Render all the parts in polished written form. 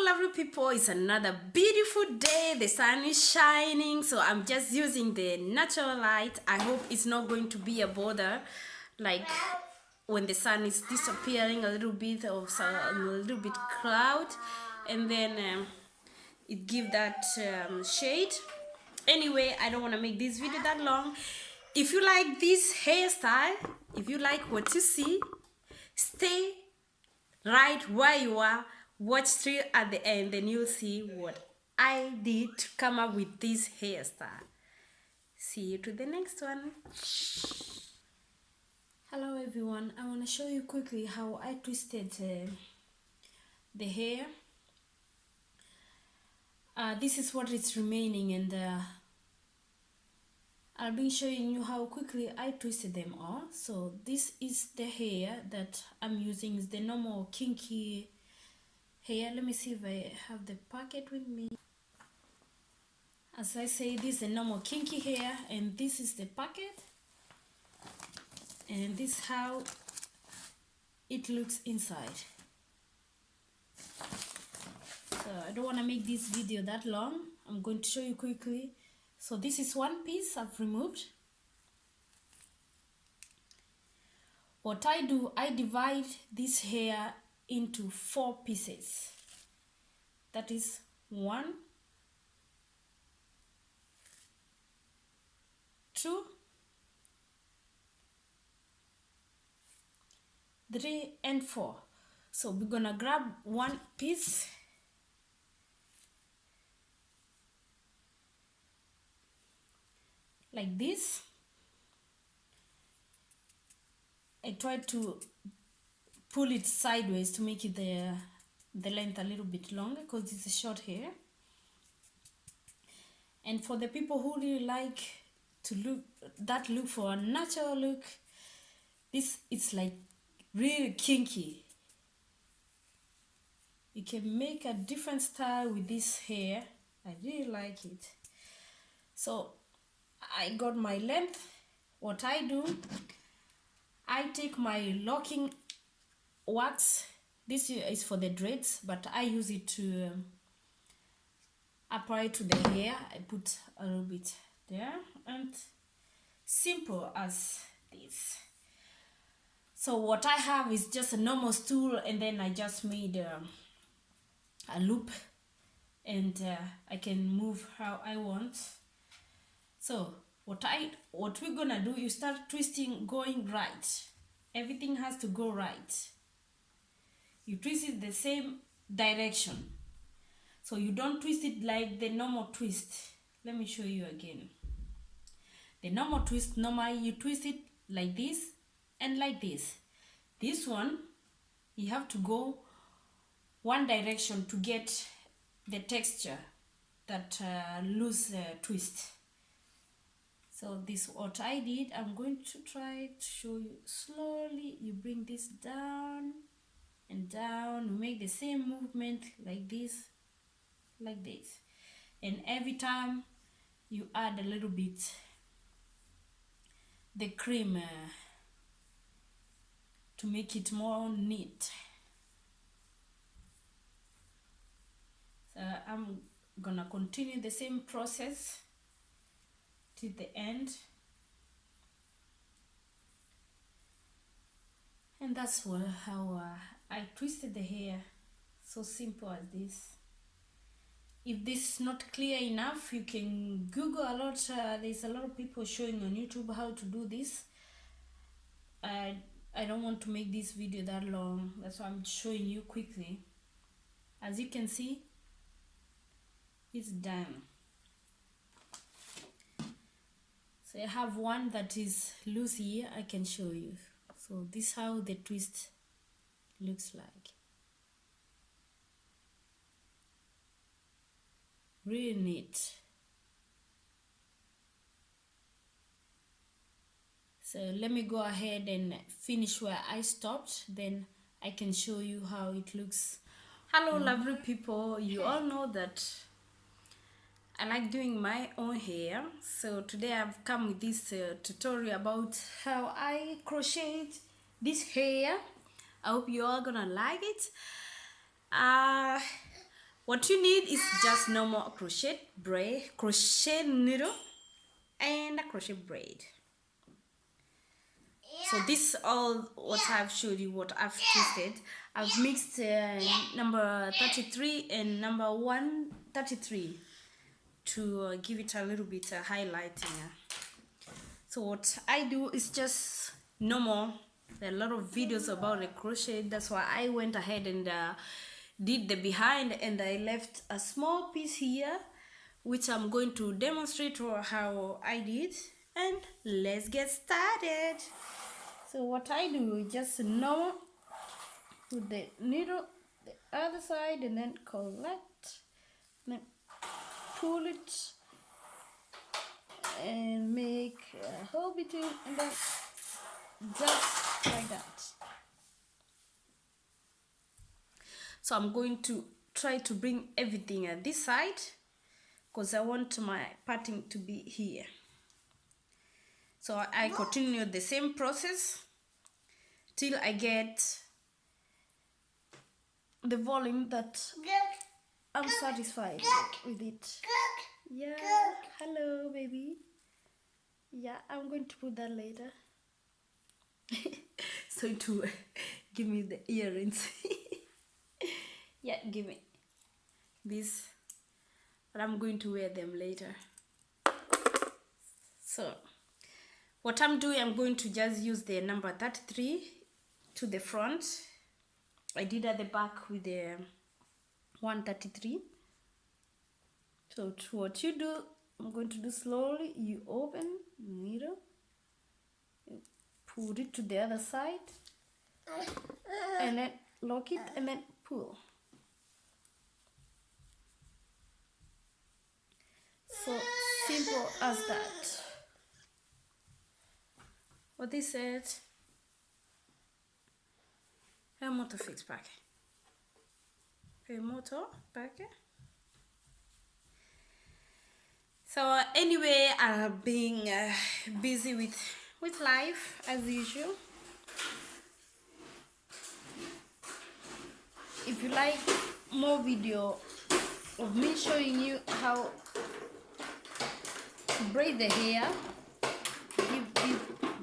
lovely people, it's another beautiful day. The sun is shining, so I'm just using the natural light. I hope it's not going to be a bother, like when the sun is disappearing, a little bit of a little bit cloud, and then it give that shade. Anyway, I don't want to make this video that long. If you like this hairstyle, if you like what you see, stay right where you are, watch till at the end, then you'll see what I did to come up with this hairstyle. See you to the next one. Hello everyone, I want to show you quickly how I twisted the hair. This is what is remaining, and I'll be showing you how quickly I twisted them all. So this is the hair that I'm using. Is the normal kinky hair. Let me see if I have the packet with me. As I say, this is the normal kinky hair, and this is the packet, and this is how it looks inside. So I don't want to make this video that long. I'm going to show you quickly. So this is one piece I've removed. What I do, I divide this hair into 4 pieces. That is 1, 2, 3, and 4. So we're gonna grab one piece like this. I try to pull it sideways to make it the length a little bit longer, because it's a short hair. And for the people who really like to look for a natural look, this it's like really kinky. You can make a different style with this hair. I really like it. So I got my length. What I do, I take my locking wax. This is for the dreads, but I use it to apply to the hair. I put a little bit there, and simple as this. So what I have is just a normal stool, and then I just made a loop, and I can move how I want. So what we're gonna do, you start twisting going right. Everything has to go right. You twist it the same direction. So you don't twist it like the normal twist. Let me show you again. The normal twist, normally you twist it like this and like this. This one, you have to go one direction to get the texture, that loose twist. So this what I did. I'm going to try to show you slowly. You bring this down and down. You make the same movement like this, and every time you add a little bit the cream to make it more neat. So I'm gonna continue the same process till the end, and that's how I twisted the hair. So simple as this. If this is not clear enough, you can Google a lot. There's a lot of people showing on YouTube how to do this. I don't want to make this video that long, that's why I'm showing you quickly. As you can see, it's done. So I have one that is loose here. I can show you. So this is how the twist looks like. Really neat. So let me go ahead and finish where I stopped, then I can show you how it looks. Hello lovely people, you all know that I like doing my own hair. So today I've come with this tutorial about how I crochet this hair. I hope you all gonna like it. What you need is just normal crochet needle and a crochet braid. So this is all what I've showed you, what I've twisted. I've mixed number 33 and number 133 to give it a little bit highlighting. So what I do is just normal. There are a lot of videos about the crochet. That's why I went ahead and did the behind, and I left a small piece here which I'm going to demonstrate how I did. And let's get started. So what I do is just normal, put the needle the other side and then collect, then pull it and make a hole between, and then just like that. So I'm going to try to bring everything at this side because I want my parting to be here. So I continue the same process till I get the volume that I'm satisfied with it. Yeah, hello baby. Yeah, I'm going to put that later. So to give me the earrings. Yeah, give me this, but I'm going to wear them later. So what I'm doing, I'm going to just use the number 33 to the front. I did at the back with the 133. So what you do, I'm going to do slowly. You open the needle, you put it to the other side, and then lock it and then pull. So simple as that. What they said, motor fix pack. Motor pack. So anyway, I've been busy with life as usual. If you like more video of me showing you how to braid the hair, give this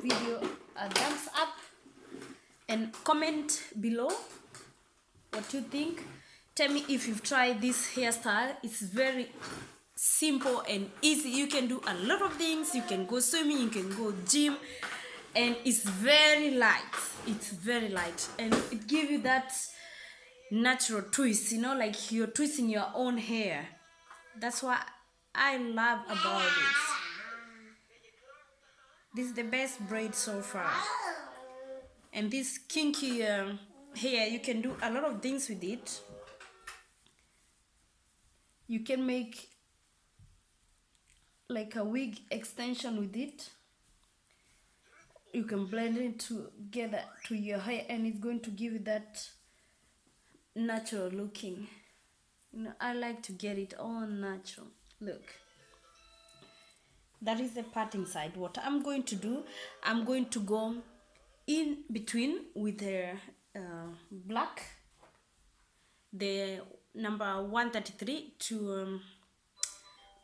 video a thumbs up and comment below what you think. Tell me if you've tried this hairstyle. It's very simple and easy. You can do a lot of things. You can go swimming, you can go gym, and it's very light. It's very light, and it gives you that natural twist, you know, like you're twisting your own hair. That's what I love about it. This is the best braid so far. And this kinky hair, you can do a lot of things with it. You can make like a wig extension with it. You can blend it together to your hair, and it's going to give you that natural looking. You know, I like to get it all natural. Look, that is the parting side. What I'm going to do, I'm going to go in between with the black, the number 133, to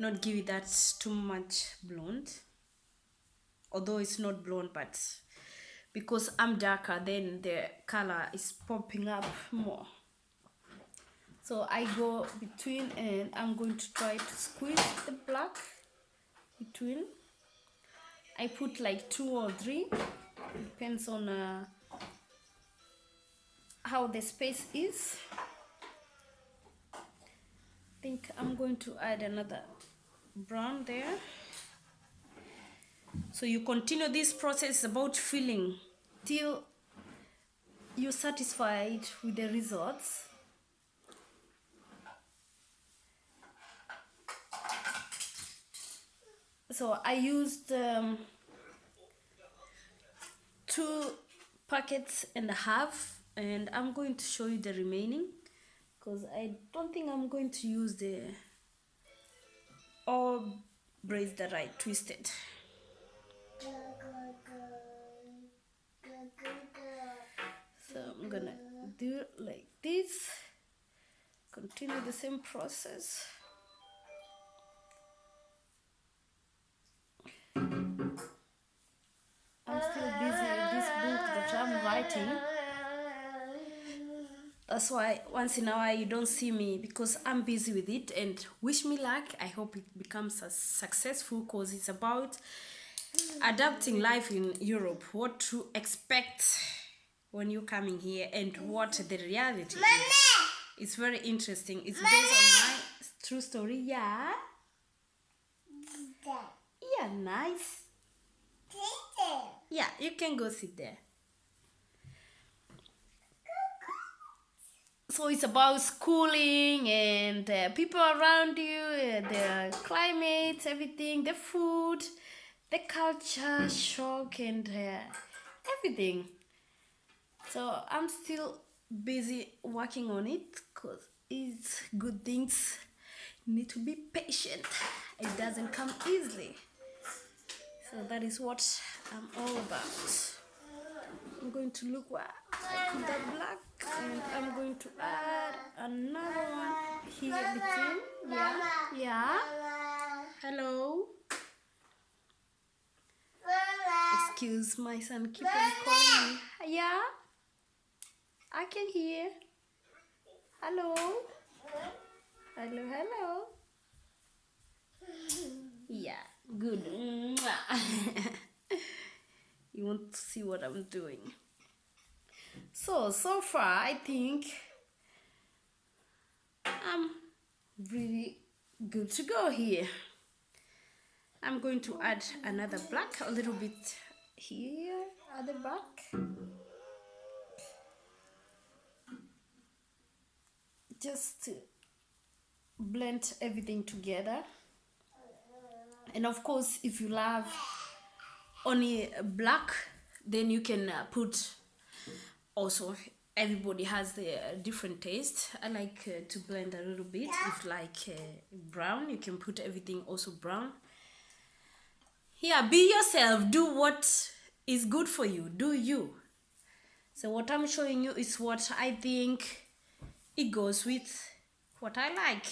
not give it that too much blonde, although it's not blonde, but because I'm darker, then the color is popping up more. So I go between, and I'm going to try to squeeze the black between. I put like 2 or 3, depends on how the space is. I think I'm going to add another brown there. So you continue this process about filling till you're satisfied with the results. So I used 2.5 packets, and I'm going to show you the remaining because I don't think I'm going to use the all braids that I twisted. So I'm gonna do like this. continue the same process. I'm still busy in this book that I'm writing. That's why once in a while you don't see me, because I'm busy with it. And wish me luck. I hope it becomes a successful, because it's about adapting life in Europe, what to expect when you're coming here and what the reality is. It's very interesting. It's based on my true story. Yeah. Yeah, nice. Yeah, you can go sit there. So it's about schooling and people around you, the climate, everything, the food, the culture shock, and everything. So I'm still busy working on it, because it's good things. You need to be patient. It doesn't come easily. So that is what I'm all about. I'm going to look where I put that black, and I'm going to add another one here between. Yeah, yeah. Hello. Excuse my son, keep on calling me. Yeah, I can hear. Hello. Hello, hello. Yeah, good. You want to see what I'm doing. So far I think I'm really good to go here. I'm going to add another black, a little bit here at the back. Just to blend everything together. And of course, if you love only black, then you can put also, everybody has their different taste. I like to blend a little bit. If like brown, you can put everything also brown. Yeah, be yourself. Do what is good for you. Do you. So what I'm showing you is what I think it goes with what I like.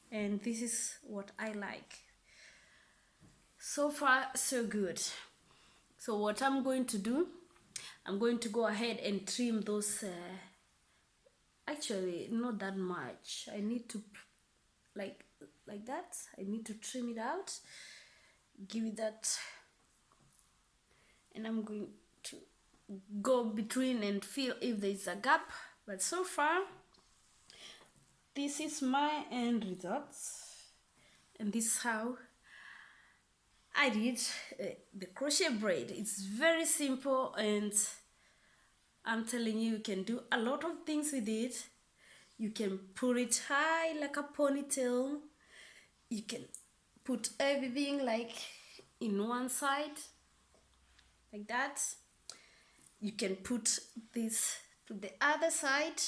And this is what I like. So far, so good. So what I'm going to do, I'm going to go ahead and trim those, actually not that much. I need to, like that, I need to trim it out, give it that, and I'm going to go between and feel if there's a gap. But so far, this is my end results, and this is how I did the crochet braid. It's very simple, and I'm telling you, you can do a lot of things with it. You can put it high like a ponytail. You can put everything like in one side, like that. You can put this to the other side.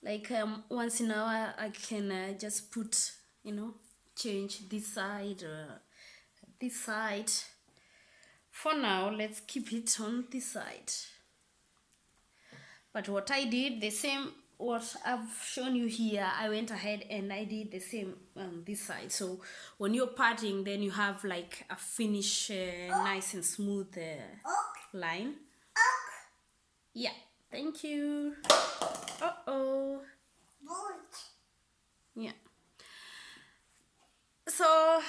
Like once in a while, I can just put, change this side or this side. For now, let's keep it on this side. But what I did, the same what I've shown you here, I went ahead and I did the same on this side. So when you're parting, then you have like a finish, nice and smooth line. Yeah, thank you. Yeah. So,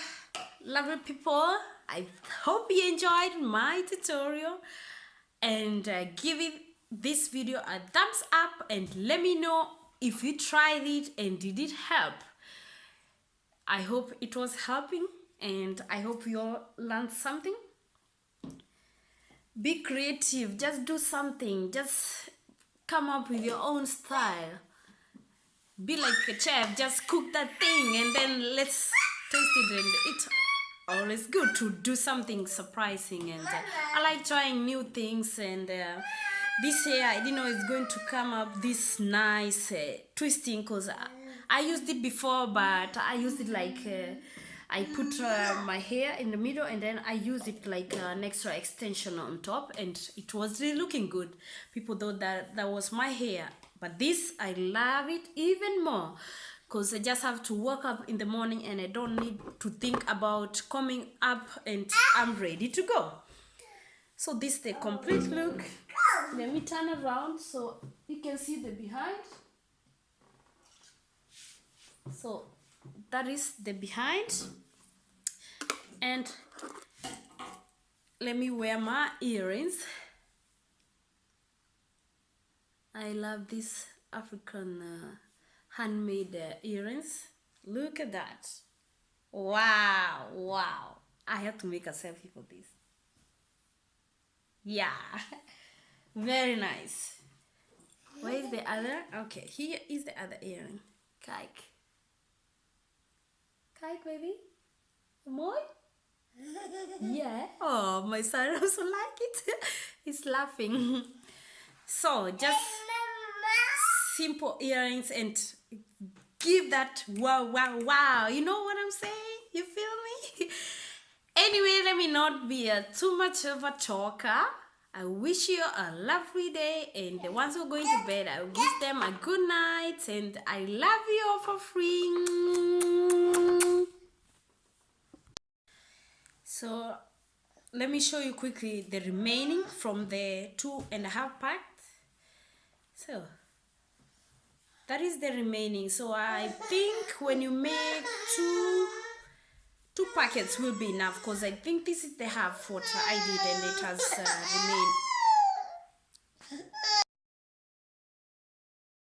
lovely people, I hope you enjoyed my tutorial, and give this video a thumbs up and let me know if you tried it and did it help. I hope it was helping, and I hope you all learned something. Be creative, just do something, just come up with your own style. Be like a chef, just cook that thing and then let's taste it. And it's always good to do something surprising, and I like trying new things. And this year I didn't know it's going to come up this nice twisting, because I used it before, but I used it like I put my hair in the middle, and then I used it like an extra extension on top, and it was really looking good. People thought that that was my hair, But this, I love it even more because I just have to wake up in the morning and I don't need to think about coming up and I'm ready to go. So this is the complete look. Let me turn around so you can see the behind. So that is the behind. And let me wear my earrings. I love this African handmade earrings. Look at that. Wow, wow. I have to make a selfie for this. Yeah, very nice. Where is the other? Okay, here is the other earring. Kike. Kike, baby. More? Yeah. Oh, my son also like it. He's laughing. So just simple earrings and give that wow, wow, wow. You know what I'm saying? You feel me? Anyway, let me not be too much of a talker. I wish you a lovely day, and the ones who are going to bed, I wish them a good night, and I love you all for free. So let me show you quickly the remaining from the 2.5 part. So that is the remaining. So I think when you make two packets will be enough, because I think this is the half what I did and it has remained